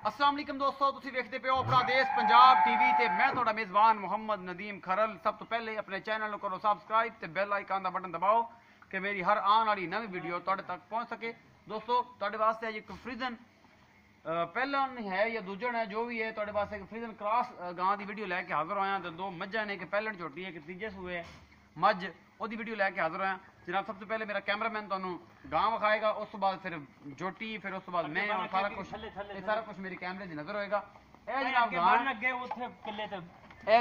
अस्सलाम वालेकुम दोस्तों, तुसीं वेखदे पे हो अपना देश पंजाब टीवी ते मैं तुहाडा मेज़बान मुहम्मद नदीम खरल। सब तो पहले अपने चैनल को करो सब्सक्राइब ते बेल आइकन का बटन दबाओ कि मेरी हर आने वाली नवी वीडियो तुहाडे तक पहुंच सके। दोस्तों तुहाडे वास्ते अज एक फ्रीजन पहलन है या दूजन है जो भी है, तुहाडे वास्ते एक फ्रीजन क्रॉस गां की वीडियो लैके हाजिर होया। तो दो मज्झां ने, एक पहलन झोटी है, एक तीजे सूए है मझ, ओदी वीडियो लैके हाजिर होया जनाब। सब तो पहले मेरा कैमरामैन तुहानू गां विखाएगा, उस तो बाद फिर झोटी, फिर उस तो बाद मैं और सारा कुछ मेरी कैमरे दी नजर होएगा। ए जनाब गां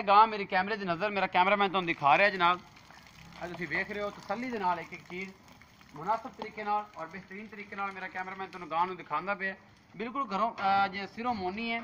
गां मेरी कैमरे दी नजर मेरा कैमरामैन तुहानू दिखा रहा है जनाब। अज तुसीं वेख रहे हो तसल्ली दे नाल एक एक चीज़ मुनासिब तरीके नाल और बेहतरीन तरीके नाल मेरा कैमरामैन तुहानू गां नू दिखांदा पिया। बिल्कुल घरों जे सिरों मोनी है,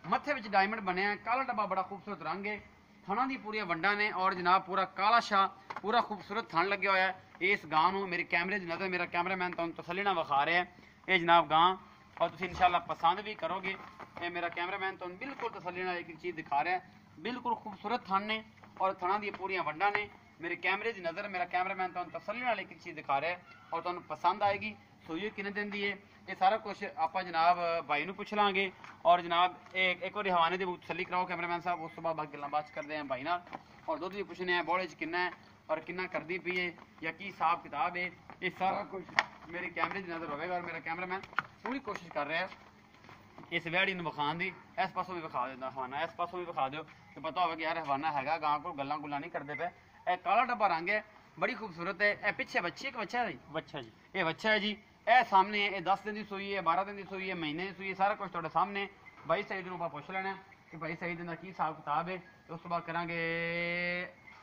मत्थे विच डायमंड बने हैं, काला डब्बा बड़ा खूबसूरत रंग है, थणा दी पूरी वंडा ने और जनाब पूरा काला शाह पूरा खूबसूरत थण लगे हुआ है। इस गां नू मेरी कैमरे दी नज़र मेरा कैमरामैन तुहानू तसल्ली नाल विखा रहा है। ये जनाब गां और तुसीं इंशाअल्लाह पसंद भी करोगे। ये मेरा कैमरामैन तुहानू बिल्कुल तसल्ली नाल एक चीज़ दिखा रहा है। बिल्कुल खूबसूरत थण ने और थणा दी पूरियां वंडा ने, मेरे कैमरे की नज़र मेरा कैमरामैन तुहानू तसल्ली नाल एक चीज़ दिखा रहा है और तुहानू पसंद आएगी। सूई किन्ने दिन दी है ये सारा कुछ आप जनाब भाई नू पुछ लांगे और जनाब एक बार हवाने की तसल्ली कराओ कैमरामैन साहब, उस तो बाद बाकी गल्लां बात करते हैं भाई नाल। और दुध भी पुछने हैं बोले च किन्ना है और किन्ना करदी पई है या की हिसाब किताब है, ये सारा कुछ मेरी कैमरे की नज़र होगा। और मेरा कैमरामैन पूरी कोशिश कर रहा है इस वैड़ी नू विखाण दी। इस पासों भी विखा देना हवाना, इस पासों भी विखा दो कि पता होगा कि यार हवाना हैगा, गां को गल्लां गुल्लां नहीं करते पे। यह काला डब्बा रंग है, बड़ी खूबसूरत है। यह पिछे बच्ची एक बच्चा है, बच्चा जी, ये बच्चा है जी। यह सामने है, ये 10 दिन की सूई है, 12 दिन की सूई है, महीने की सूई है, सारा कुछ तुहाडे सामने। भाई सईद नूं पुछ लेना कि भाई सईद दा की हिसाब किताब है, उस तो बाद करांगे।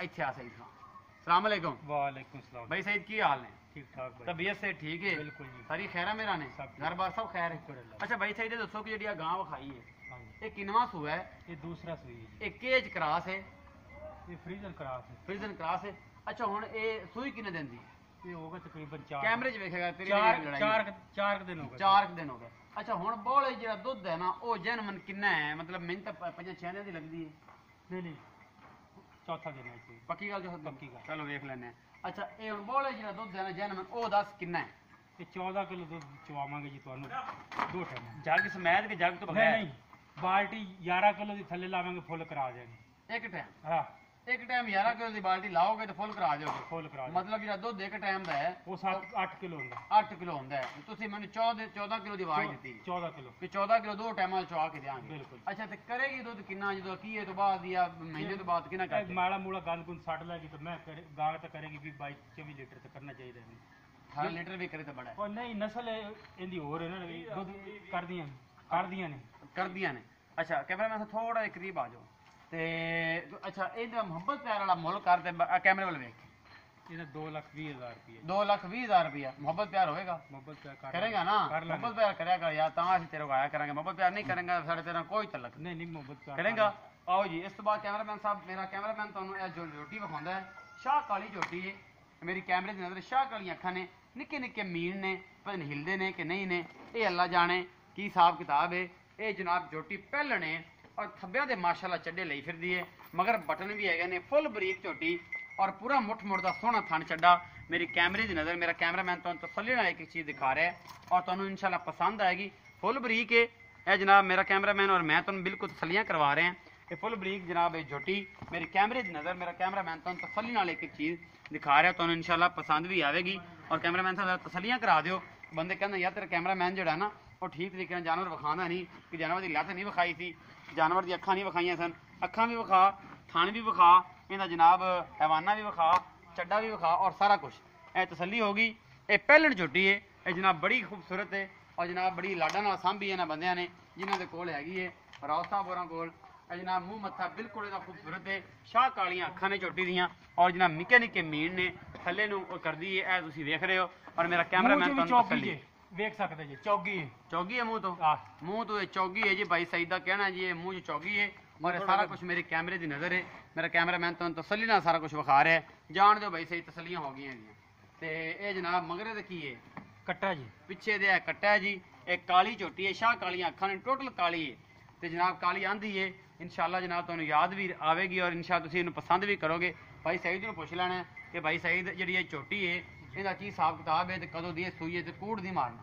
इत्थे आ सईद खान, अस्सलाम वालेकुम। वालेकुम सलाम भाई सईद की हाल ने? ठीक ठाक भाई, तबीयत से ठीक है? बिल्कुल जी, सारी खैर है मेरा ने, घर बार सब खैर है? अच्छा भाई सईद दसो कि जी गां विखाई है ये किनवा सूआ है? ये दूसरा सूई है जी। ये केज क्रॉस है? ये फ्रीजन क्रॉस है। फ्रीजन क्रॉस है। अच्छा हुण ये सूई किन्ने दिन दी? ये होगा तकरीबन 4 कैमरे च वेखेगा तेरी चार लड़ाई 4 दिन हो गए। 4 दिन हो गए। अच्छा हुण बोले जेड़ा दुध है ना ओ जनमन किन्ना है? मतलब मैंने तो 5-6 दिन दी लगदी है। नहीं चौथा दिन है जी। पक्की गल जो पक्की गल। चलो वेख लेने। अच्छा ये हुण बोले जेड़ा दुध है ना जनमन ओ दस किन्ना है? ये 14 किलो दूध चवावांगे जी तुहानू 2 टाइम। जग समेत के जग तो बगैर? नहीं बाल्टी 11 किलो दी थल्ले लावांगे, फुल करा देंगे एक टाइम। हां एक टाइम 11 किलो दी बाल्टी लाओगे तो फुल करा दोगे? फुल करा मतलब जेड़ा दुध एक टाइम दा है वो 7-8 किलो होंदा। 8 किलो होंदा है। तुसीं मैनू 14 किलो दी आवाज दी 14 किलो कि 14 किलो 2 टाइम चवा के देंगे। बिल्कुल। अच्छा तो करेगी दुध किन्ना जो की तो बाद या महीने तो बाद किन्ना कर? माड़ा मूड़ा गंद गुंद सट लेगी तो मैं गां तो करेगी भी 22-24 लीटर तो करना चाहिए। 18 लीटर भी करे तो बड़ा है। और नहीं नस्ल इंदी होर है ना, दुध कर दियां ने। अच्छा कैमरामैन से थोड़ा जिहा करीब आ जाओ ते अच्छा इहदा मुहब्बत प्यार वाला मुल कर ते कैमरे वाल वेख। इहदा 2,20,000 रुपया। 2,20,000 रुपया मुहब्बत प्यार होएगा? मुहब्बत प्यार करेगा ना? मुहब्बत प्यार करेगा यार तां असीं तेरे को आया करांगे। मुहब्बत प्यार नहीं करेंगे साढ़े तेरा कोई तलक नहीं मुहब्बत प्यार करेगा। आओ जी इस तो बाद कैमरामैन साहब मेरा कैमरामैन तुहानू जो झोटी विखाउंदा है शाह काली झोटी है। मेरी कैमरे की नज़र शाह काली अखां ने, निक्के निक्के मीन ने, पता नहीं हिलदे ने कि नहीं ने, ये अल्लाह जाने की हिसाब किताब है। ये जनाब झोटी पहलण है और थब्बियां दे माशाअल्लाह चड्डे लई फिरदी है, मगर बटन भी है ने, फुल बरीक झोटी और पूरा मुठ मुठ का सोहना थन चड्डा। मेरी कैमरे की नज़र मेरा कैमरामैन तुहानू तसल्ली नाल एक चीज़ दिखा रहा है और तुहानू इंशाअल्लाह पसंद आएगी। फुल बरीक है यह जनाब मेरा कैमरामैन और मैं तुहानू बिल्कुल तसल्लियां करवा रहे हैं। ये फुल बरीक जनाब ये झोटी मेरी कैमरे की नज़र मेरा कैमरामैन तुहानू तसल्ली नाल एक चीज़ दिखा रहा है, तुहानू इंशाअल्लाह पसंद भी आएगी। और कैमरामैन साहब तसल्लियां करा दियो। बंदे कहते यार तेरा कैमरामैन जो है ना वो ठीक तरीके से जानवर विखांदा नहीं, कि जानवर की लत्त नहीं विखाई थी, जानवर की अखां नहीं विखाइयां सन। अखां भी विखा, थन भी विखा, इहदा जनाब हैवाना भी विखा, चड्डा भी विखा और सारा कुछ ए तसल्ली होगी। ये पहलण झोटी है, ये जनाब बड़ी खूबसूरत है और जनाब बड़ी लाडा नाल सांभी इन्हां बंदियां ने जिन्हां दे कोल हैगी है। राव साहब होरां कोल जनाब मूँह मत्था बिल्कुल इहदा खूबसूरत है। शाह कालियां अखां ने झोटी दियां और जनाब निक्के निक्के मीन ने थल्ले नूं करदी है। ए तुसीं वेख रहे हो और मेरा कैमरामैन तुहानू तसल्ली वेख सकते जी। चौगी है मुंह तो चौगी है जी। भाई सईद दा कहना जी मुंह चौगी है और सारा कुछ मेरे कैमरे की नज़र है। मेरा कैमरामैन तुहानू तसल्ली नाल सारा कुछ विखा रहा है। जान दो भाई सही तसल्लियां हो गई ते ये जनाब मगरे दे की है कट्टा जी, पिछे दे कट्टा है जी। एक काली झोटी है, शाह कालियां अखां ने, टोटल काली है ते जनाब काली आंधी है। इंशाअल्लाह जनाब तुहानू याद भी आवेगी और इंशाअल्लाह तुसीं इहनूं पसंद भी करोगे। भाई सईद नूं पुछ लेना कि भाई सईद जिहड़ी ये झोटी है इहदा की हिसाब किताब है ते कदों दी सूई है ते कूड़ दी मारना?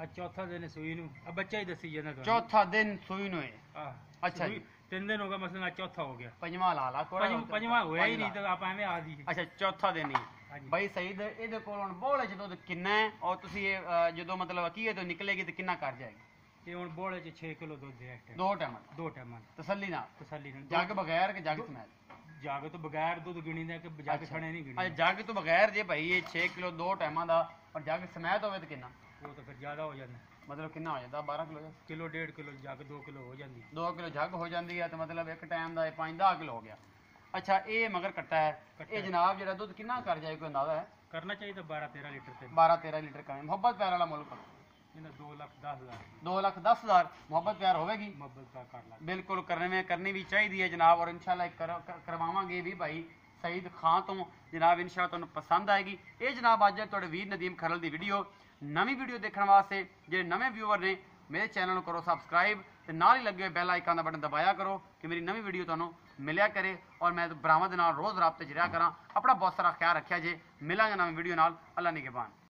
ਆ ਚੌਥਾ ਦਿਨ ਸੂਈ ਨੂੰ ਆ ਬੱਚਾ ਹੀ ਦੱਸੀ ਜਾਂਦਾ ਤੁਹਾਨੂੰ ਚੌਥਾ ਦਿਨ ਸੂਈ ਨੂੰ ਹੈ ਆ ਅੱਛਾ ਜੀ 3 ਦਿਨ ਹੋ ਗਏ ਮਸਲਾ ਚੌਥਾ ਹੋ ਗਿਆ ਪੰਜਵਾਂ ਲਾ ਲਾ ਕੋੜਾ ਪੰਜਵਾਂ ਹੋਇਆ ਹੀ ਨਹੀਂ ਤਾਂ ਆਪਾਂ ਐਵੇਂ ਆ ਜੀ ਅੱਛਾ ਚੌਥਾ ਦਿਨ ਹੀ ਹਾਂਜੀ। ਬਾਈ ਸਈਦ ਇਹਦੇ ਕੋਲ ਹੁਣ ਬੋਲੇ ਚ ਦੁੱਧ ਕਿੰਨਾ ਹੈ ਔਰ ਤੁਸੀਂ ਇਹ ਜਦੋਂ ਮਤਲਬ ਕੀ ਤੋਂ ਨਿਕਲੇਗੀ ਤੇ ਕਿੰਨਾ ਕਰ ਜਾਏਗੀ ਇਹ ਹੁਣ ਬੋਲੇ ਚ 6 ਕਿਲੋ ਦੁੱਧ ਹੈ ਇਸ ਟਾਈਮ ਦੋ ਟਾਈਮ ਦੋ ਟਾਈਮਾਂ ਤਸੱਲੀ ਨਾਲ ਤਸੱਲੀ ਨਾਲ ਜੱਗ ਬਗੈਰ ਕਿ ਜੱਗ ਸਮੈਤ ਜਾਗ ਤੋਂ ਬਗੈਰ ਦੁੱਧ ਗਿਣੀ ਦਾ ਕਿ ਜੱਗ ਛਣੇ ਨਹੀਂ ਅੱਛਾ ਗਿਣੀ ਜੱਗ ਤੋਂ ਬਗੈਰ ਜੇ ਭਾਈ ਇਹ 6 ਕਿਲੋ ਦੋ ਟਾਈਮਾਂ ਦਾ ਪਰ ਜੱਗ ਸਮੈਤ ਹੋਵੇ ਤਾਂ ਕਿੰਨਾ ਉਹ ਤਾਂ ਫਿਰ ਜ਼ਿਆਦਾ ਹੋ ਜਾਂਦਾ ਮਤਲਬ ਕਿੰਨਾ ਹੋ ਜਾਂਦਾ 12 ਕਿਲੋ ਕਿਲੋ 1.5 ਕਿਲੋ ਜੱਗ 2 ਕਿਲੋ ਹੋ ਜਾਂਦੀ 2 ਕਿਲੋ ਜੱਗ ਹੋ ਜਾਂਦੀ ਹੈ ਤੇ ਮਤਲਬ ਇੱਕ ਟਾਈਮ ਦਾ ਇਹ 5-10 ਕਿਲੋ ਹੋ ਗਿਆ ਅੱਛਾ ਇਹ ਮਗਰ ਕੱਟਾ ਹੈ ਇਹ ਜਨਾਬ ਜਿਹੜਾ ਦੁੱਧ ਕਿੰਨਾ ਕਰ ਜਾਏ ਕੋਈ ਅੰਦਾਜ਼ਾ ਹੈ ਕਰਨਾ ਚਾਹੀਦਾ 12-13 ਲੀਟਰ ਤੇ 12-13 ਲੀਟਰ ਕਰੇ ਮੁਹੱਬਤ ਪਿਆਰ ਵਾਲਾ ਮੁੱਲ ਕਰੋ ਇਹਨਾਂ 2,10,000 2,10,000 ਮੁਹੱਬਤ ਪਿਆਰ ਹੋਵੇਗੀ ਮੁਹੱਬਤ ਦਾ ਕਰ ਲਾ ਬਿਲਕੁਲ ਕਰਨੀ ਵੀ ਚਾਹੀਦੀ ਹੈ ਜਨਾਬ ਔਰ ਇਨਸ਼ਾਅੱਲਾ ਕਰਵਾਵਾਂਗੇ ਵੀ ਭਾਈ ਸਈਦ ਖਾਨ ਤੋਂ ਜਨਾਬ ਇਨਸ਼ਾਅੱਲਾ ਤੁਹਾਨੂੰ ਪਸੰਦ ਆਏਗੀ ਇਹ ਜਨਾਬ ਅੱਜ ਤੁਹਾਡੇ ਵੀਰ ਨਦੀਮ ਖਰਲ ਦੀ ਵੀਡੀਓ ਨਵੀਂ ਵੀਡੀਓ ਦੇਖਣ ਵਾਸਤੇ ਜਿਹੜੇ ਨਵੇਂ ਵਿਊਅਰ ਨੇ ਮੇਰੇ ਚੈਨਲ ਨੂੰ ਕਰੋ ਸਬਸਕ੍ਰਾਈਬ ਤੇ ਨਾਲ ਹੀ ਲੱਗੇ ਹੋਏ ਬੈਲ ਆਈਕਨ ਦਾ ਬਟਨ ਦਬਾਇਆ ਕਰੋ ਕਿ ਮੇਰੀ ਨਵੀਂ ਵੀਡੀਓ ਤੁਹਾਨੂੰ ਮਿਲਿਆ ਕਰੇ ਔਰ ਮੈਂ ਭਰਾਵਾਂ ਦੇ ਨਾਲ ਰੋਜ਼ ਰਾਬਤੇ 'ਚ ਰਿਹਾ ਕਰਾਂ ਆਪਣਾ ਬਹੁਤ ਸਾਰਾ ਖਿਆਲ ਰੱਖਿਆ ਜੇ ਮਿਲਾਂਗੇ ਨਵੀਂ ਵੀਡੀਓ ਨਾਲ ਅੱਲਾ ਨਿਗਹਿਬਾਨ